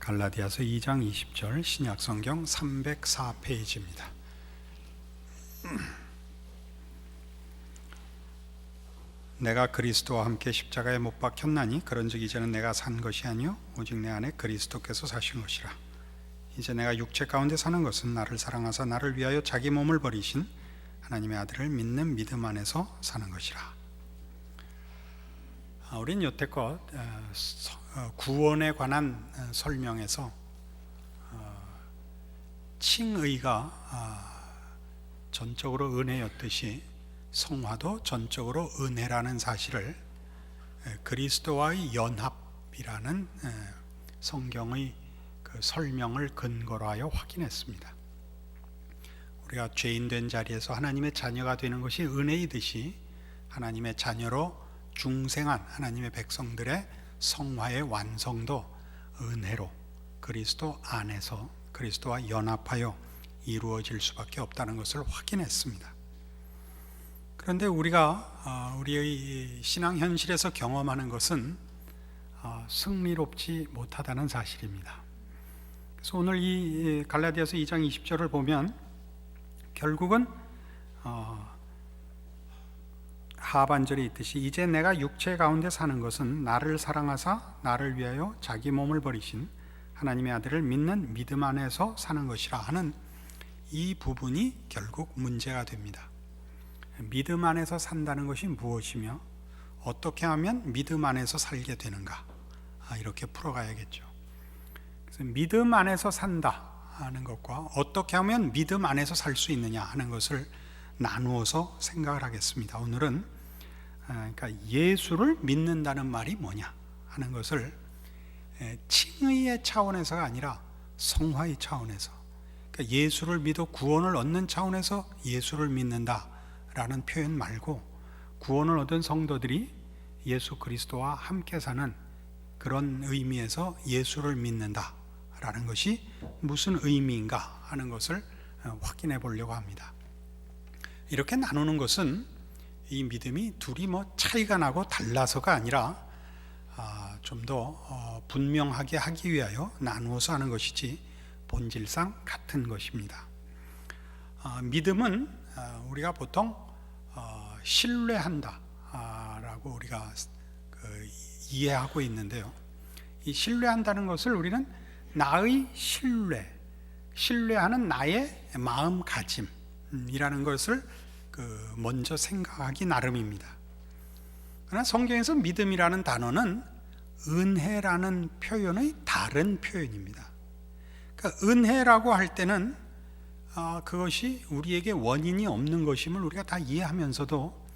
갈라디아서 2장 20절 신약성경 304페이지입니다. 내가 그리스도와 함께 십자가에 못 박혔나니 그런즉 이제는 내가 산 것이 아니요 오직 내 안에 그리스도께서 사신 것이라. 이제 내가 육체 가운데 사는 것은 나를 사랑하사 나를 위하여 자기 몸을 버리신 하나님의 아들을 믿는 믿음 안에서 사는 것이라. 우린 여태껏 구원에 관한 설명에서 칭의가 전적으로 은혜였듯이 성화도 전적으로 은혜라는 사실을 그리스도와의 연합이라는 성경의 그 설명을 근거로 하여 확인했습니다. 우리가 죄인 된 자리에서 하나님의 자녀가 되는 것이 은혜이듯이 하나님의 자녀로 중생한 하나님의 백성들의 성화의 완성도 은혜로 그리스도 안에서 그리스도와 연합하여 이루어질 수밖에 없다는 것을 확인했습니다. 그런데 우리가 우리의 신앙 현실에서 경험하는 것은 승리롭지 못하다는 사실입니다. 그래서 오늘 이 갈라디아서 2장 20절을 보면 결국은 하반절에 있듯이 이제 내가 육체 가운데 사는 것은 나를 사랑하사 나를 위하여 자기 몸을 버리신 하나님의 아들을 믿는 믿음 안에서 사는 것이라 하는 이 부분이 결국 문제가 됩니다. 믿음 안에서 산다는 것이 무엇이며 어떻게 하면 믿음 안에서 살게 되는가, 이렇게 풀어가야겠죠. 그래서 믿음 안에서 산다 하는 것과 어떻게 하면 믿음 안에서 살 수 있느냐 하는 것을 나누어서 생각을 하겠습니다. 오늘은 그러니까 예수를 믿는다는 말이 뭐냐 하는 것을 칭의의 차원에서가 아니라 성화의 차원에서, 그러니까 예수를 믿어 구원을 얻는 차원에서 예수를 믿는다라는 표현 말고 구원을 얻은 성도들이 예수 그리스도와 함께 사는 그런 의미에서 예수를 믿는다라는 것이 무슨 의미인가 하는 것을 확인해 보려고 합니다. 이렇게 나누는 것은 이 믿음이 둘이 차이가 나고 달라서가 아니라 좀 더 분명하게 하기 위하여 나누어서 하는 것이지 본질상 같은 것입니다. 믿음은 우리가 보통 신뢰한다 라고 우리가 이해하고 있는데요, 이 신뢰한다는 것을 우리는 나의 신뢰하는 나의 마음가짐이라는 것을 먼저 생각하기 나름입니다. 그러나 성경에서 믿음이라는 단어는 은혜라는 표현의 다른 표현입니다. 그러니까 은혜라고 할 때는 그것이 우리에게 원인이 없는 것임을 우리가 다 이해하면서도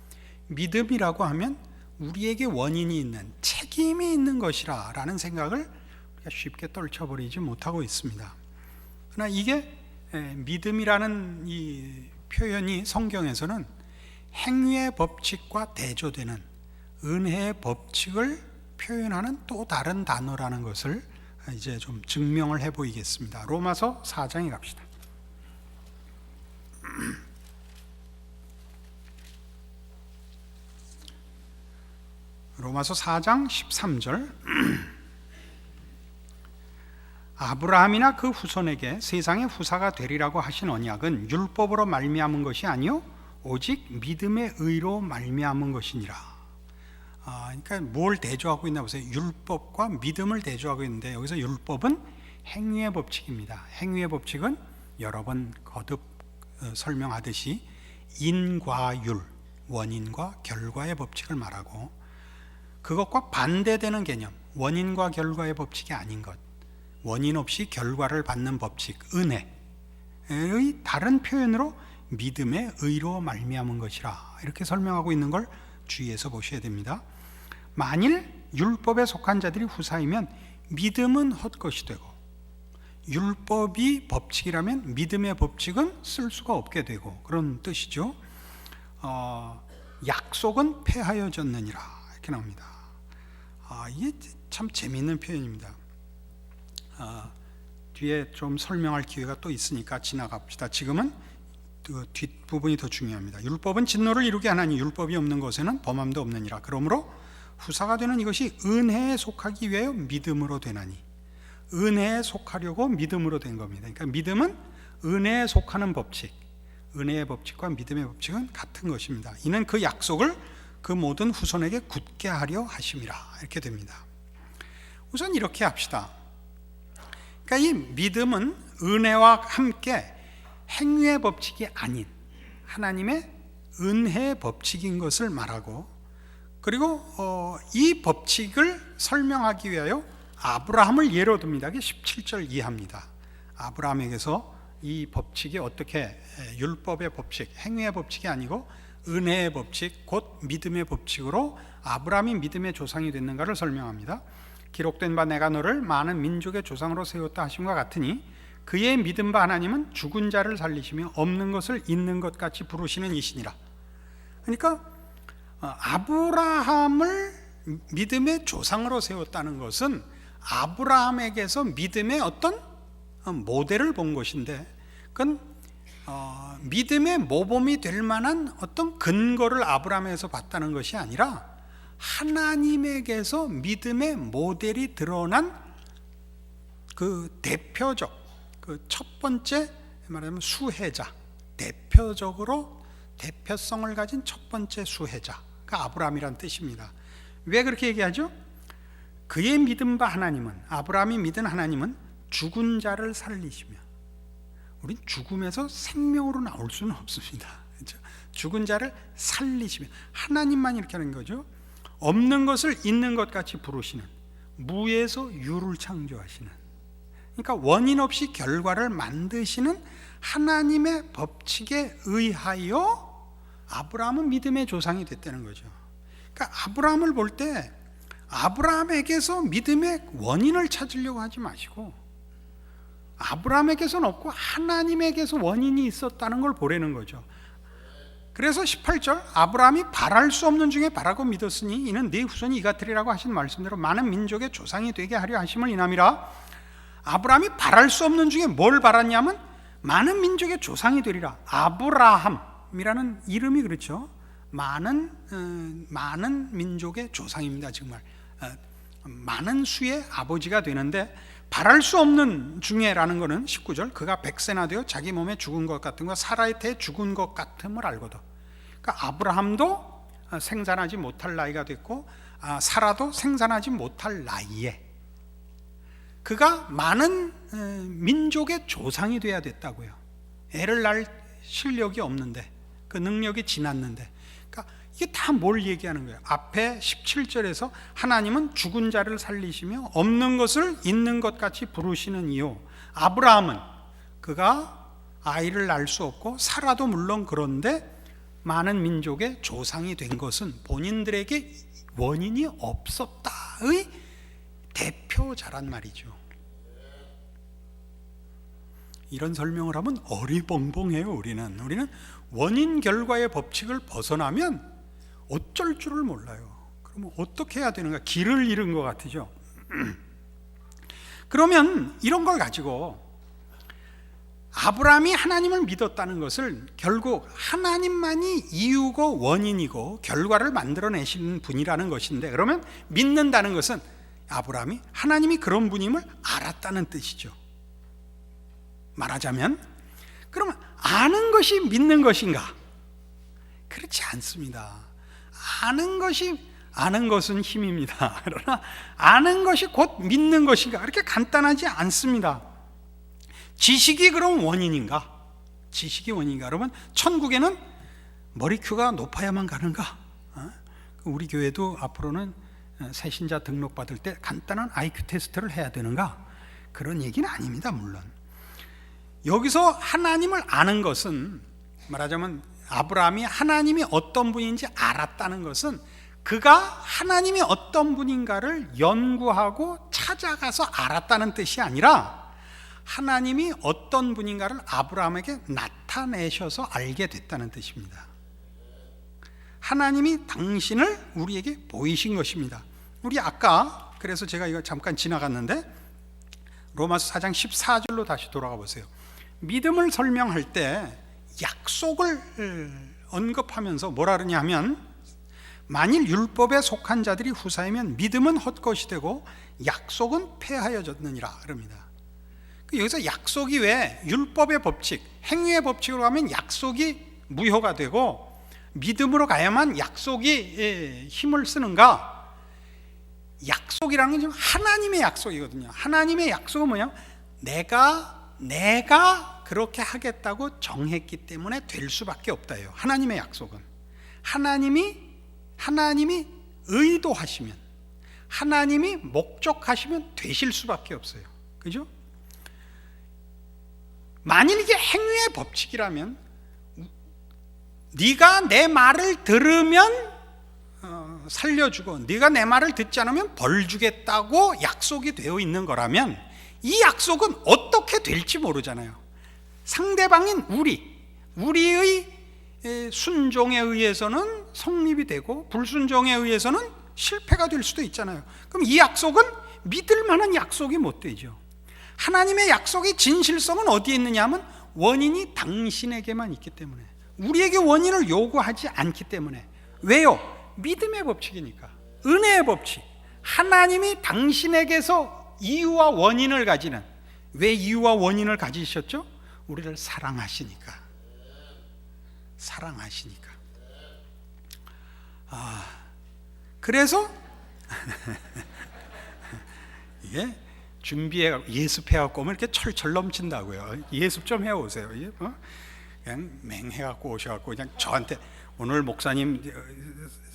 믿음이라고 하면 우리에게 원인이 있는, 책임이 있는 것이라 라는 생각을 우리가 쉽게 떨쳐버리지 못하고 있습니다. 그러나 이게 믿음이라는 이 표현이 성경에서는 행위의 법칙과 대조되는 은혜의 법칙을 표현하는 또 다른 단어라는 것을 이제 좀 증명을 해 보이겠습니다. 로마서 4장에 갑시다. 로마서 4장 13절 아브라함이나 그 후손에게 세상의 후사가 되리라고 하신 언약은 율법으로 말미암은 것이 아니요 오직 믿음의 의로 말미암은 것이니라. 그러니까 뭘 대조하고 있나 보세요. 율법과 믿음을 대조하고 있는데 여기서 율법은 행위의 법칙입니다. 행위의 법칙은 여러 번 거듭 설명하듯이 인과율, 원인과 결과의 법칙을 말하고, 그것과 반대되는 개념, 원인과 결과의 법칙이 아닌 것, 원인 없이 결과를 받는 법칙, 은혜의 다른 표현으로 믿음의 의로 말미암은 것이라 이렇게 설명하고 있는 걸 주의해서 보셔야 됩니다. 만일 율법에 속한 자들이 후사이면 믿음은 헛것이 되고, 율법이 법칙이라면 믿음의 법칙은 쓸 수가 없게 되고, 그런 뜻이죠. 약속은 폐하여졌느니라 이렇게 나옵니다. 이게 참 재미있는 표현입니다. 뒤에 좀 설명할 기회가 또 있으니까 지나갑시다. 지금은 그 뒷부분이 더 중요합니다. 율법은 진노를 이루게 하나니 율법이 없는 것에는 범함도 없느니라. 그러므로 후사가 되는 이것이 은혜에 속하기 위하여 믿음으로 되나니 은혜에 속하려고 믿음으로 된 겁니다. 그러니까 믿음은 은혜에 속하는 법칙, 은혜의 법칙과 믿음의 법칙은 같은 것입니다. 이는 그 약속을 그 모든 후손에게 굳게 하려 하심이라, 이렇게 됩니다. 우선 이렇게 합시다. 그러니까 이 믿음은 은혜와 함께 행위의 법칙이 아닌 하나님의 은혜의 법칙인 것을 말하고, 그리고 이 법칙을 설명하기 위하여 아브라함을 예로 듭니다. 그게 17절 이하입니다. 아브라함에게서 이 법칙이 어떻게 율법의 법칙, 행위의 법칙이 아니고 은혜의 법칙, 곧 믿음의 법칙으로 아브라함이 믿음의 조상이 됐는가를 설명합니다. 기록된 바 내가 너를 많은 민족의 조상으로 세웠다 하심과 같으니 그의 믿음 바 하나님은 죽은 자를 살리시며 없는 것을 있는 것 같이 부르시는 이시니라. 그러니까 아브라함을 믿음의 조상으로 세웠다는 것은 아브라함에게서 믿음의 어떤 모델을 본 것인데, 그건 믿음의 모범이 될 만한 어떤 근거를 아브라함에게서 봤다는 것이 아니라 하나님에게서 믿음의 모델이 드러난 그 대표적, 그 첫 번째 말하자면 수혜자, 대표적으로 대표성을 가진 첫 번째 수혜자가 아브라함이란 뜻입니다. 왜 그렇게 얘기하죠? 그의 믿음 바 하나님은, 아브라함이 믿은 하나님은 죽은 자를 살리시며, 우린 죽음에서 생명으로 나올 수는 없습니다. 그렇죠? 죽은 자를 살리시며, 하나님만 이렇게 하는 거죠. 없는 것을 있는 것 같이 부르시는, 무에서 유를 창조하시는, 그러니까 원인 없이 결과를 만드시는 하나님의 법칙에 의하여 아브라함은 믿음의 조상이 됐다는 거죠. 그러니까 아브라함을 볼 때 아브라함에게서 믿음의 원인을 찾으려고 하지 마시고 아브라함에게서는 없고 하나님에게서 원인이 있었다는 걸 보라는 거죠. 그래서 18절, 아브라함이 바랄 수 없는 중에 바라고 믿었으니 이는 네 후손이 이같으리라고 하신 말씀대로 많은 민족의 조상이 되게 하려 하심을 인함이라. 아브라함이 바랄 수 없는 중에 뭘 바랐냐면 많은 민족의 조상이 되리라. 아브라함이라는 이름이 그렇죠. 많은 민족의 조상입니다. 정말 많은 수의 아버지가 되는데, 바랄 수 없는 중에라는 것은 19절, 그가 100세나 되어 자기 몸에 죽은 것 같은 거 사라의 태에 죽은 것 같음을 알거든. 그러니까 아브라함도 생산하지 못할 나이가 됐고 사라도 생산하지 못할 나이에 그가 많은 민족의 조상이 돼야 됐다고요. 애를 낳을 실력이 없는데, 그 능력이 지났는데, 그러니까 이게 다 뭘 얘기하는 거예요? 앞에 17절에서 하나님은 죽은 자를 살리시며 없는 것을 있는 것 같이 부르시는 이유, 아브라함은 그가 아이를 낳을 수 없고 사라도 물론 그런데 많은 민족의 조상이 된 것은 본인들에게 원인이 없었다의 대표자란 말이죠. 이런 설명을 하면 어리벙벙해요. 우리는 원인 결과의 법칙을 벗어나면 어쩔 줄을 몰라요. 그러면 어떻게 해야 되는가? 길을 잃은 것 같으죠. 그러면 이런 걸 가지고 아브라함이 하나님을 믿었다는 것을 결국 하나님만이 이유고 원인이고 결과를 만들어내시는 분이라는 것인데, 그러면 믿는다는 것은 아브라함이 하나님이 그런 분임을 알았다는 뜻이죠. 말하자면, 그러면 아는 것이 믿는 것인가? 그렇지 않습니다. 아는 것은 힘입니다. 그러나 아는 것이 곧 믿는 것인가? 그렇게 간단하지 않습니다. 지식이 그럼 원인인가? 지식이 원인인가? 그러면 천국에는 머리큐가 높아야만 가는가? 우리 교회도 앞으로는 새신자 등록받을 때 간단한 IQ 테스트를 해야 되는가? 그런 얘기는 아닙니다. 물론 여기서 하나님을 아는 것은, 말하자면 아브라함이 하나님이 어떤 분인지 알았다는 것은 그가 하나님이 어떤 분인가를 연구하고 찾아가서 알았다는 뜻이 아니라 하나님이 어떤 분인가를 아브라함에게 나타내셔서 알게 됐다는 뜻입니다. 하나님이 당신을 우리에게 보이신 것입니다. 우리 아까, 그래서 제가 이거 잠깐 지나갔는데 로마서 4장 14절로 다시 돌아가 보세요. 믿음을 설명할 때 약속을 언급하면서 뭐라 그러냐 하면 만일 율법에 속한 자들이 후사이면 믿음은 헛것이 되고 약속은 폐하여졌느니라 그럽니다. 여기서 약속이 왜 율법의 법칙, 행위의 법칙으로 하면 약속이 무효가 되고 믿음으로 가야만 약속이 힘을 쓰는가? 약속이라는 건 하나님의 약속이거든요. 하나님의 약속은 뭐냐? 내가 그렇게 하겠다고 정했기 때문에 될 수밖에 없다예요. 하나님의 약속은 하나님이 의도하시면, 하나님이 목적하시면 되실 수밖에 없어요. 그죠? 만일 이게 행위의 법칙이라면 네가 내 말을 들으면 살려주고 네가 내 말을 듣지 않으면 벌 주겠다고 약속이 되어 있는 거라면 이 약속은 어떻게 될지 모르잖아요. 상대방인 우리의 순종에 의해서는 성립이 되고 불순종에 의해서는 실패가 될 수도 있잖아요. 그럼 이 약속은 믿을 만한 약속이 못 되죠. 하나님의 약속의 진실성은 어디에 있느냐 하면 원인이 당신에게만 있기 때문에, 우리에게 원인을 요구하지 않기 때문에. 왜요? 믿음의 법칙이니까. 은혜의 법칙. 하나님이 당신에게서 이유와 원인을 가지는, 왜 이유와 원인을 가지셨죠? 우리를 사랑하시니까. 그래서 이게 예습해갖고 오면 이렇게 철철 넘친다고요. 예습 좀 해오세요. 그냥 맹해갖고 오셔갖고 그냥 저한테 오늘 목사님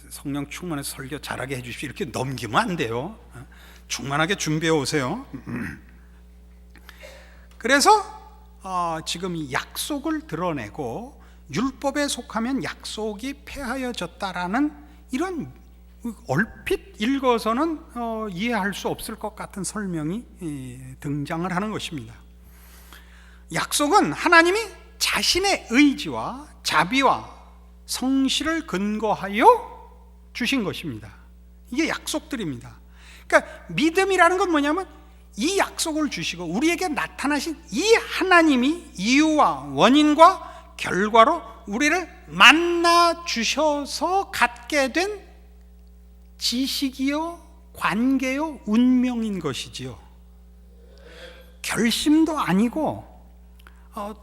성령 충만해서 설교 잘하게 해주십시오 이렇게 넘기면 안 돼요. 충만하게 준비해 오세요. 그래서 지금 이 약속을 드러내고 율법에 속하면 약속이 폐하여졌다라는 이런 얼핏 읽어서는 이해할 수 없을 것 같은 설명이 등장을 하는 것입니다. 약속은 하나님이 자신의 의지와 자비와 성실을 근거하여 주신 것입니다. 이게 약속들입니다. 그러니까 믿음이라는 건 뭐냐면 이 약속을 주시고 우리에게 나타나신 이 하나님이 이유와 원인과 결과로 우리를 만나 주셔서 갖게 된 지식이요, 관계요, 운명인 것이지요. 결심도 아니고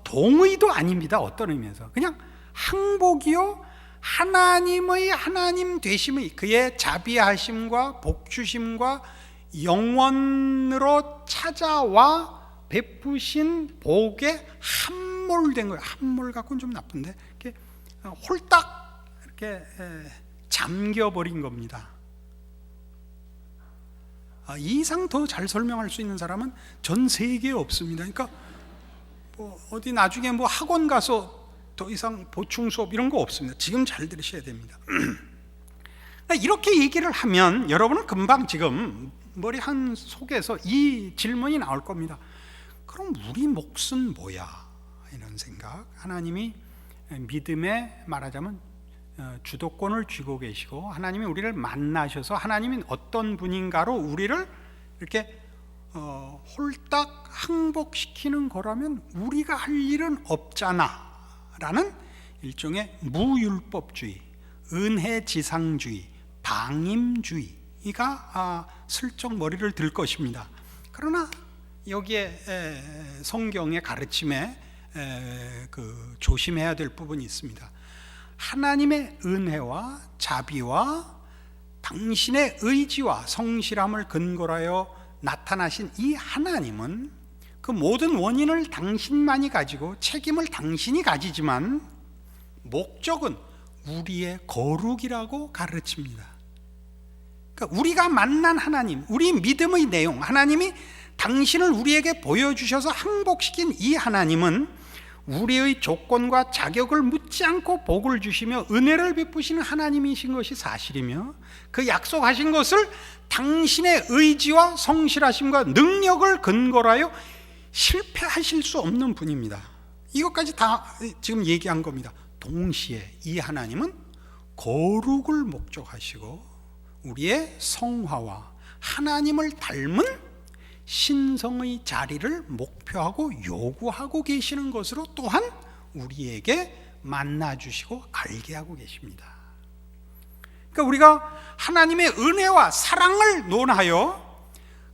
동의도 아닙니다. 어떤 의미에서 그냥 항복이요, 하나님의 하나님 되심의 그의 자비하심과 복주심과 영원으로 찾아와 베푸신 복에 함몰된 거예요. 함몰 갖고는 좀 나쁜데 이렇게 홀딱 이렇게 잠겨버린 겁니다. 이 이상 더 잘 설명할 수 있는 사람은 전 세계에 없습니다. 그러니까 뭐 어디 나중에 뭐 학원 가서 더 이상 보충 수업 이런 거 없습니다. 지금 잘 들으셔야 됩니다. 이렇게 얘기를 하면 여러분은 금방 지금 머리 한 속에서 이 질문이 나올 겁니다. 그럼 우리 몫은 뭐야? 이런 생각. 하나님이 믿음에 말하자면 주도권을 쥐고 계시고 하나님이 우리를 만나셔서 하나님이 어떤 분인가로 우리를 이렇게 홀딱 항복시키는 거라면 우리가 할 일은 없잖아 라는 일종의 무율법주의, 은혜지상주의, 방임주의가 슬쩍 머리를 들 것입니다. 그러나 여기에 성경의 가르침에 조심해야 될 부분이 있습니다. 하나님의 은혜와 자비와 당신의 의지와 성실함을 근거로 하여 나타나신 이 하나님은 그 모든 원인을 당신만이 가지고 책임을 당신이 가지지만 목적은 우리의 거룩이라고 가르칩니다. 그러니까 우리가 만난 하나님, 우리 믿음의 내용, 하나님이 당신을 우리에게 보여주셔서 항복시킨 이 하나님은 우리의 조건과 자격을 묻지 않고 복을 주시며 은혜를 베푸시는 하나님이신 것이 사실이며 그 약속하신 것을 당신의 의지와 성실하심과 능력을 근거로 하여 실패하실 수 없는 분입니다. 이것까지 다 지금 얘기한 겁니다. 동시에 이 하나님은 거룩을 목적하시고 우리의 성화와 하나님을 닮은 신성의 자리를 목표하고 요구하고 계시는 것으로 또한 우리에게 만나주시고 알게 하고 계십니다. 그러니까 우리가 하나님의 은혜와 사랑을 논하여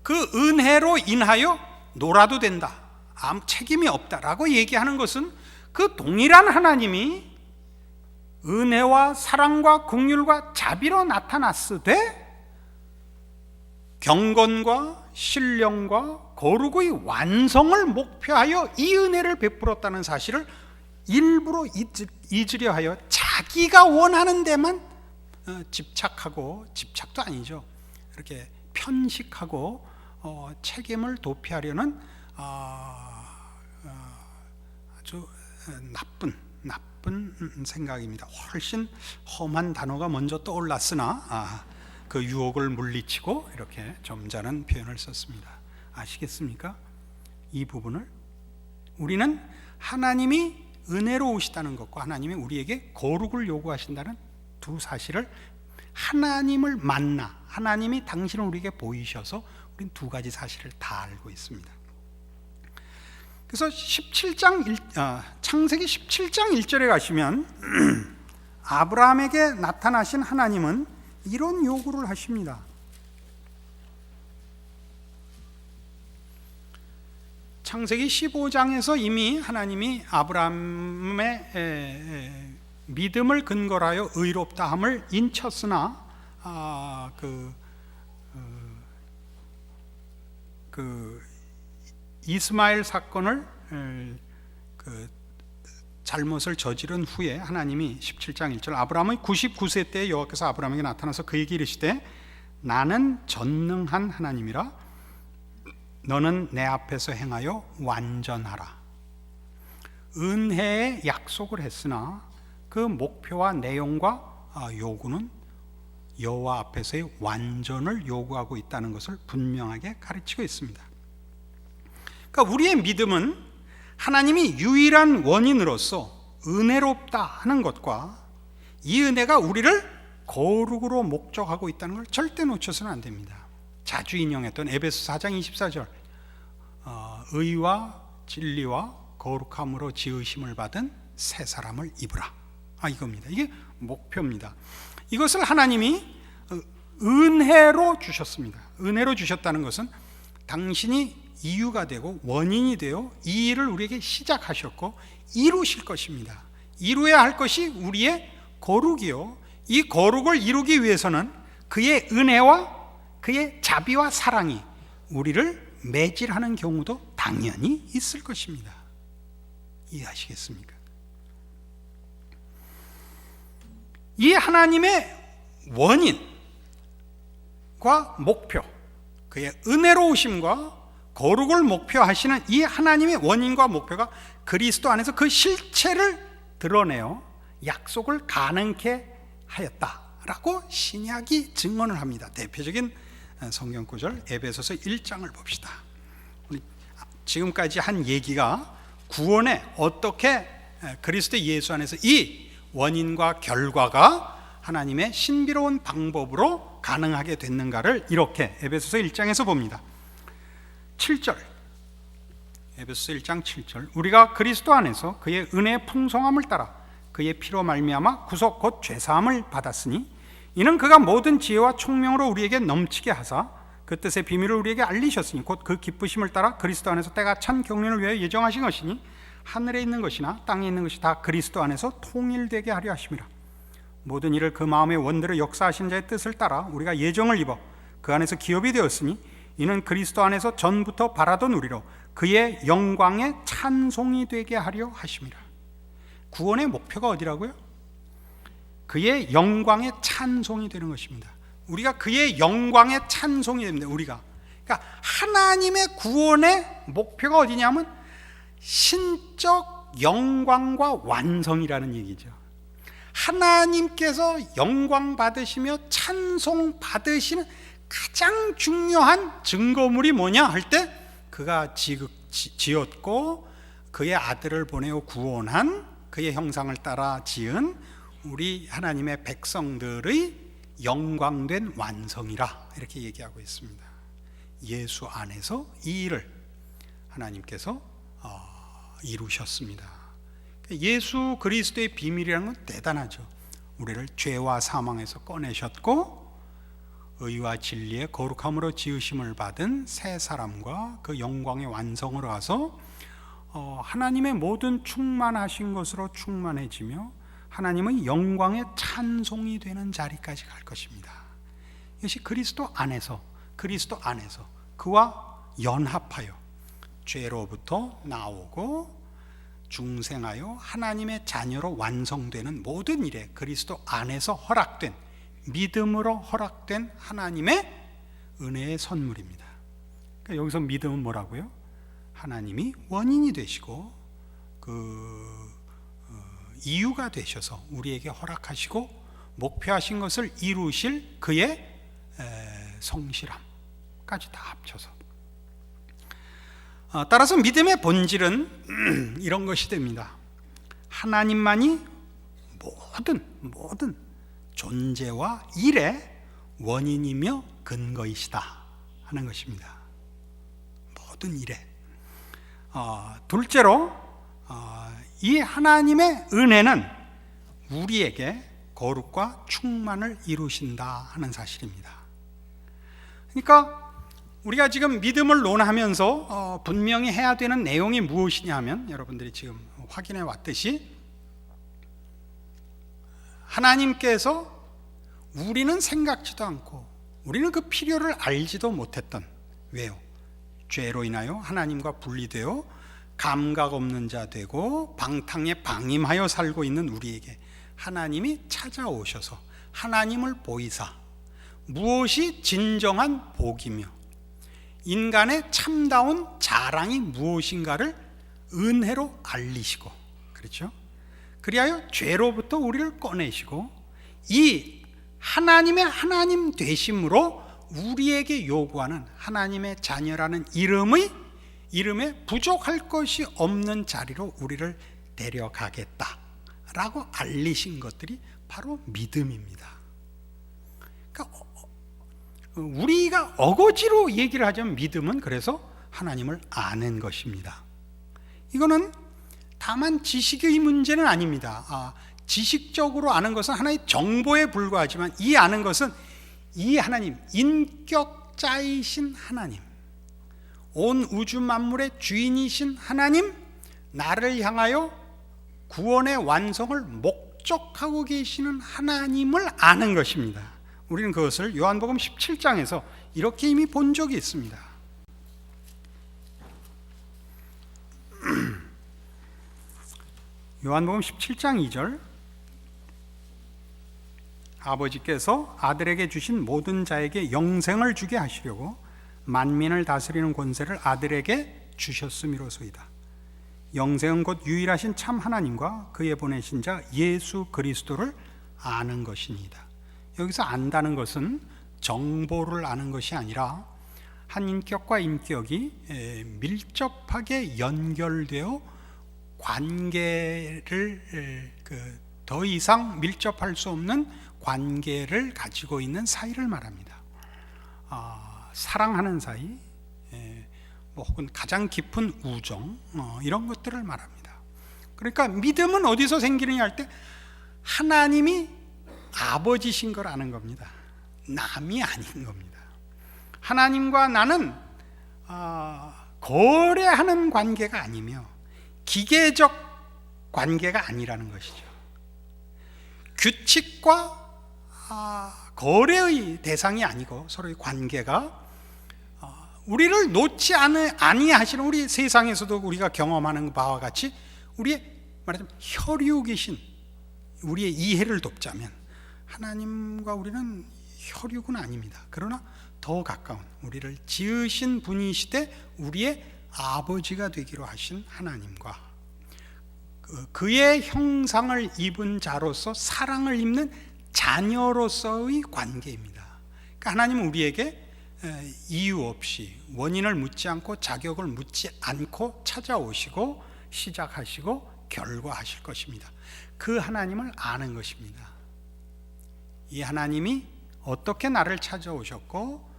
그 은혜로 인하여 놀아도 된다, 아무 책임이 없다라고 얘기하는 것은 그 동일한 하나님이 은혜와 사랑과 긍휼과 자비로 나타났으되 경건과 신령과 거룩의 완성을 목표하여 이 은혜를 베풀었다는 사실을 일부러 잊으려 하여 자기가 원하는 데만 집착하고, 집착도 아니죠, 이렇게 편식하고 책임을 도피하려는 아주 나쁜 생각입니다. 훨씬 험한 단어가 먼저 떠올랐으나 그 유혹을 물리치고 이렇게 점잖은 표현을 썼습니다. 아시겠습니까? 이 부분을 우리는 하나님이 은혜로우시다는 것과 하나님이 우리에게 거룩을 요구하신다는 두 사실을, 하나님을 만나 하나님이 당신을 우리에게 보이셔서 우리는 두 가지 사실을 다 알고 있습니다. 그래서 창세기 17장 1절에 가시면 아브라함에게 나타나신 하나님은 이런 요구를 하십니다. 창세기 15장에서 이미 하나님이 아브라함의 믿음을 근거로 하여 의롭다함을 인쳤으나 이스마엘 사건을 잘못을 저지른 후에 하나님이 17장 1절 아브라함의 99세 때 여호와께서 아브라함에게 나타나서 그에게 이르시되 나는 전능한 하나님이라 너는 내 앞에서 행하여 완전하라. 은혜의 약속을 했으나 그 목표와 내용과 요구는 여호와 앞에서의 완전을 요구하고 있다는 것을 분명하게 가르치고 있습니다. 그러니까 우리의 믿음은 하나님이 유일한 원인으로서 은혜롭다 하는 것과 이 은혜가 우리를 거룩으로 목적하고 있다는 걸 절대 놓쳐서는 안 됩니다. 자주 인용했던 에베소 4장 24절 의와 진리와 거룩함으로 지으심을 받은 새 사람을 입으라, 이겁니다. 이게 목표입니다. 이것을 하나님이 은혜로 주셨습니다. 은혜로 주셨다는 것은 당신이 이유가 되고 원인이 되어 이 일을 우리에게 시작하셨고 이루실 것입니다. 이루어야 할 것이 우리의 거룩이요, 이 거룩을 이루기 위해서는 그의 은혜와 그의 자비와 사랑이 우리를 매질하는 경우도 당연히 있을 것입니다. 이해하시겠습니까? 이 하나님의 원인과 목표, 그의 은혜로우심과 거룩을 목표하시는 이 하나님의 원인과 목표가 그리스도 안에서 그 실체를 드러내어 약속을 가능케 하였다라고 신약이 증언을 합니다. 대표적인 성경 구절 에베소서 1장을 봅시다. 지금까지 한 얘기가 구원에 어떻게 그리스도 예수 안에서 이 원인과 결과가 하나님의 신비로운 방법으로 가능하게 됐는가를 이렇게 에베소서 1장에서 봅니다. 7절, 에베소서 1장 7절 우리가 그리스도 안에서 그의 은혜의 풍성함을 따라 그의 피로 말미암아 구속 곧 죄사함을 받았으니 이는 그가 모든 지혜와 총명으로 우리에게 넘치게 하사 그 뜻의 비밀을 우리에게 알리셨으니 곧 그 기쁘심을 따라 그리스도 안에서 때가 찬 경륜을 위하여 예정하신 것이니 하늘에 있는 것이나 땅에 있는 것이 다 그리스도 안에서 통일되게 하려 하심이라. 모든 일을 그 마음의 원대로 역사하신 자의 뜻을 따라 우리가 예정을 입어 그 안에서 기업이 되었으니 이는 그리스도 안에서 전부터 바라던 우리로 그의 영광의 찬송이 되게 하려 하심이라. 구원의 목표가 어디라고요? 그의 영광의 찬송이 되는 것입니다. 우리가 그의 영광의 찬송이 됩니다. 그러니까 하나님의 구원의 목표가 어디냐면 신적 영광과 완성이라는 얘기죠. 하나님께서 영광 받으시며 찬송 받으시는 가장 중요한 증거물이 뭐냐 할 때 그가 지었고 그의 아들을 보내어 구원한 그의 형상을 따라 지은 우리 하나님의 백성들의 영광된 완성이라 이렇게 얘기하고 있습니다. 예수 안에서 이 일을 하나님께서 이루셨습니다. 예수 그리스도의 비밀이라는 건 대단하죠. 우리를 죄와 사망에서 꺼내셨고 의와 진리의 거룩함으로 지으심을 받은 새 사람과 그 영광의 완성을 와서 하나님의 모든 충만하신 것으로 충만해지며 하나님의 영광의 찬송이 되는 자리까지 갈 것입니다. 이것이 그리스도 안에서 그와 연합하여 죄로부터 나오고 중생하여 하나님의 자녀로 완성되는 모든 일에 그리스도 안에서 허락된, 믿음으로 허락된 하나님의 은혜의 선물입니다. 그러니까 여기서 믿음은 뭐라고요? 하나님이 원인이 되시고 이유가 되셔서 우리에게 허락하시고 목표하신 것을 이루실 그의 성실함까지 다 합쳐서, 따라서 믿음의 본질은 이런 것이 됩니다. 하나님만이 모든 존재와 일의 원인이며 근거이시다 하는 것입니다. 모든 일에. 둘째로 이 하나님의 은혜는 우리에게 거룩과 충만을 이루신다 하는 사실입니다. 그러니까 우리가 지금 믿음을 논하면서 분명히 해야 되는 내용이 무엇이냐 하면, 여러분들이 지금 확인해 왔듯이 하나님께서 우리는 생각지도 않고 우리는 그 필요를 알지도 못했던, 왜요? 죄로 인하여 하나님과 분리되어 감각 없는 자 되고 방탕에 방임하여 살고 있는 우리에게 하나님이 찾아오셔서 하나님을 보이사 무엇이 진정한 복이며 인간의 참다운 자랑이 무엇인가를 은혜로 알리시고, 그렇죠? 그리하여 죄로부터 우리를 꺼내시고 이 하나님의 하나님 되심으로 우리에게 요구하는 하나님의 자녀라는 이름에 부족할 것이 없는 자리로 우리를 데려가겠다라고 알리신 것들이 바로 믿음입니다. 그러니까 우리가 어거지로 얘기를 하자면 믿음은 그래서 하나님을 아는 것입니다. 이거는 다만 지식의 문제는 아닙니다. 지식적으로 아는 것은 하나의 정보에 불과하지만 이 아는 것은 이 하나님, 인격자이신 하나님, 온 우주 만물의 주인이신 하나님, 나를 향하여 구원의 완성을 목적하고 계시는 하나님을 아는 것입니다. 우리는 그것을 요한복음 17장에서 이렇게 이미 본 적이 있습니다. 요한복음 17장 2절, 아버지께서 아들에게 주신 모든 자에게 영생을 주게 하시려고 만민을 다스리는 권세를 아들에게 주셨음이로소이다. 영생은 곧 유일하신 참 하나님과 그의 보내신 자 예수 그리스도를 아는 것이니이다. 여기서 안다는 것은 정보를 아는 것이 아니라 한 인격과 인격이 밀접하게 연결되어 관계를 더 이상 밀접할 수 없는 관계를 가지고 있는 사이를 말합니다. 사랑하는 사이, 혹은 가장 깊은 우정, 이런 것들을 말합니다. 그러니까 믿음은 어디서 생기느냐 할 때 하나님이 아버지신 걸 아는 겁니다. 남이 아닌 겁니다. 하나님과 나는 거래하는 관계가 아니며 기계적 관계가 아니라는 것이죠. 규칙과 거래의 대상이 아니고 서로의 관계가 우리를 놓지 아니하시는, 우리 세상에서도 우리가 경험하는 바와 같이 우리의 말하자면 혈육이신, 우리의 이해를 돕자면 하나님과 우리는 혈육은 아닙니다. 그러나 더 가까운, 우리를 지으신 분이시되 우리의 아버지가 되기로 하신 하나님과 그의 형상을 입은 자로서 사랑을 입는 자녀로서의 관계입니다. 그러니까 하나님은 우리에게 이유 없이, 원인을 묻지 않고 자격을 묻지 않고 찾아오시고 시작하시고 결과하실 것입니다. 그 하나님을 아는 것입니다. 이 하나님이 어떻게 나를 찾아오셨고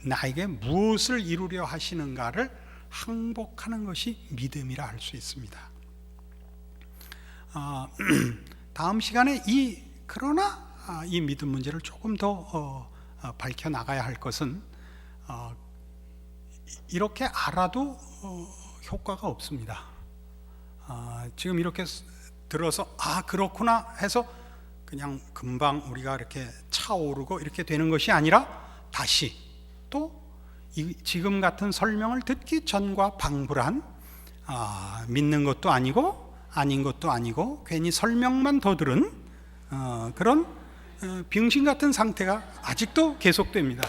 나에게 무엇을 이루려 하시는가를 항복하는 것이 믿음이라 할 수 있습니다. 다음 시간에 그러나 이 믿음 문제를 조금 더 밝혀 나가야 할 것은, 이렇게 알아도 효과가 없습니다. 지금 이렇게 들어서 그렇구나 해서 그냥 금방 우리가 이렇게 차오르고 이렇게 되는 것이 아니라, 다시 또 지금 같은 설명을 듣기 전과 방불한, 믿는 것도 아니고 아닌 것도 아니고 괜히 설명만 더 들은 그런 병신 같은 상태가 아직도 계속됩니다.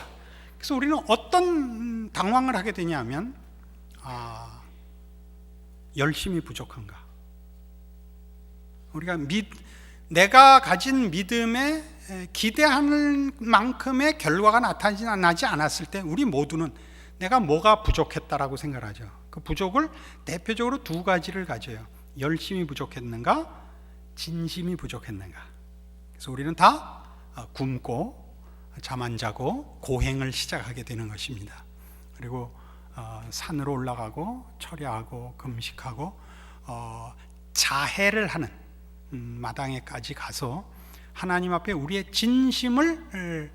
그래서 우리는 어떤 당황을 하게 되냐면, 열심이 부족한가? 우리가 내가 가진 믿음에 기대하는 만큼의 결과가 나타나지 않았을 때 우리 모두는 내가 뭐가 부족했다라고 생각하죠. 그 부족을 대표적으로 두 가지를 가져요. 열심이 부족했는가, 진심이 부족했는가. 그래서 우리는 다 굶고 잠 안 자고 고행을 시작하게 되는 것입니다. 그리고 산으로 올라가고 철야하고 금식하고 자해를 하는 마당에까지 가서 하나님 앞에 우리의 진심을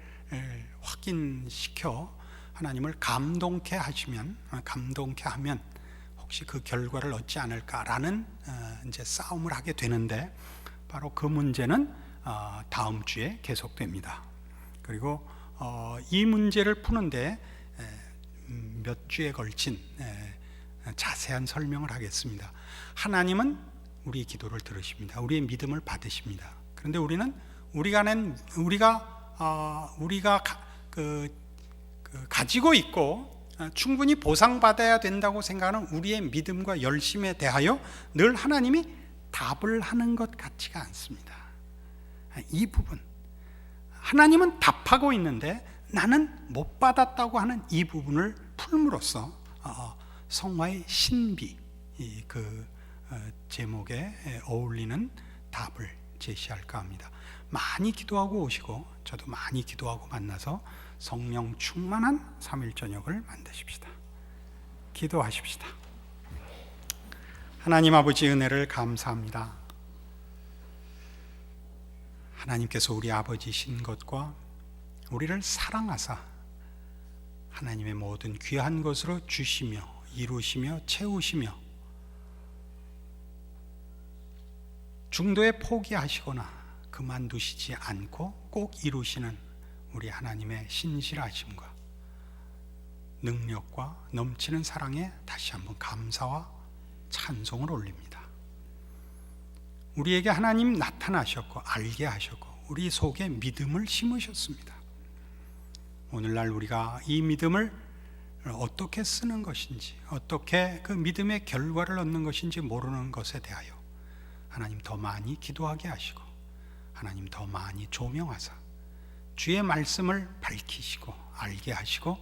확인시켜 하나님을 감동케 하면 혹시 그 결과를 얻지 않을까라는 이제 싸움을 하게 되는데, 바로 그 문제는 다음 주에 계속됩니다. 그리고 이 문제를 푸는데 몇 주에 걸친 자세한 설명을 하겠습니다. 하나님은 우리 기도를 들으십니다. 우리의 믿음을 받으십니다. 그런데 우리는 우리가 가지고 있고 충분히 보상받아야 된다고 생각하는 우리의 믿음과 열심에 대하여 늘 하나님이 답을 하는 것 같지가 않습니다. 이 부분, 하나님은 답하고 있는데 나는 못 받았다고 하는 이 부분을 풀므로써 성화의 신비, 그 제목에 어울리는 답을 제시할까 합니다. 많이 기도하고 오시고 저도 많이 기도하고 만나서 성령 충만한 3일 저녁을 만드십시다. 기도하십시다. 하나님 아버지, 은혜를 감사합니다. 하나님께서 우리 아버지신 것과 우리를 사랑하사 하나님의 모든 귀한 것으로 주시며 이루시며 채우시며 중도에 포기하시거나 그만두시지 않고 꼭 이루시는 우리 하나님의 신실하심과 능력과 넘치는 사랑에 다시 한번 감사와 찬송을 올립니다. 우리에게 하나님 나타나셨고 알게 하셨고 우리 속에 믿음을 심으셨습니다. 오늘날 우리가 이 믿음을 어떻게 쓰는 것인지, 어떻게 그 믿음의 결과를 얻는 것인지 모르는 것에 대하여 하나님 더 많이 기도하게 하시고 하나님 더 많이 조명하사 주의 말씀을 밝히시고 알게 하시고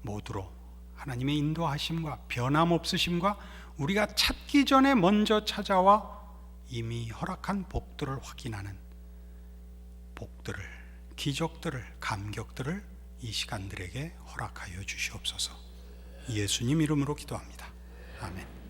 모두로 하나님의 인도하심과 변함없으심과 우리가 찾기 전에 먼저 찾아와 이미 허락한 복들을 확인하는 복들을, 기적들을, 감격들을 이 시간들에게 허락하여 주시옵소서. 예수님 이름으로 기도합니다. 아멘.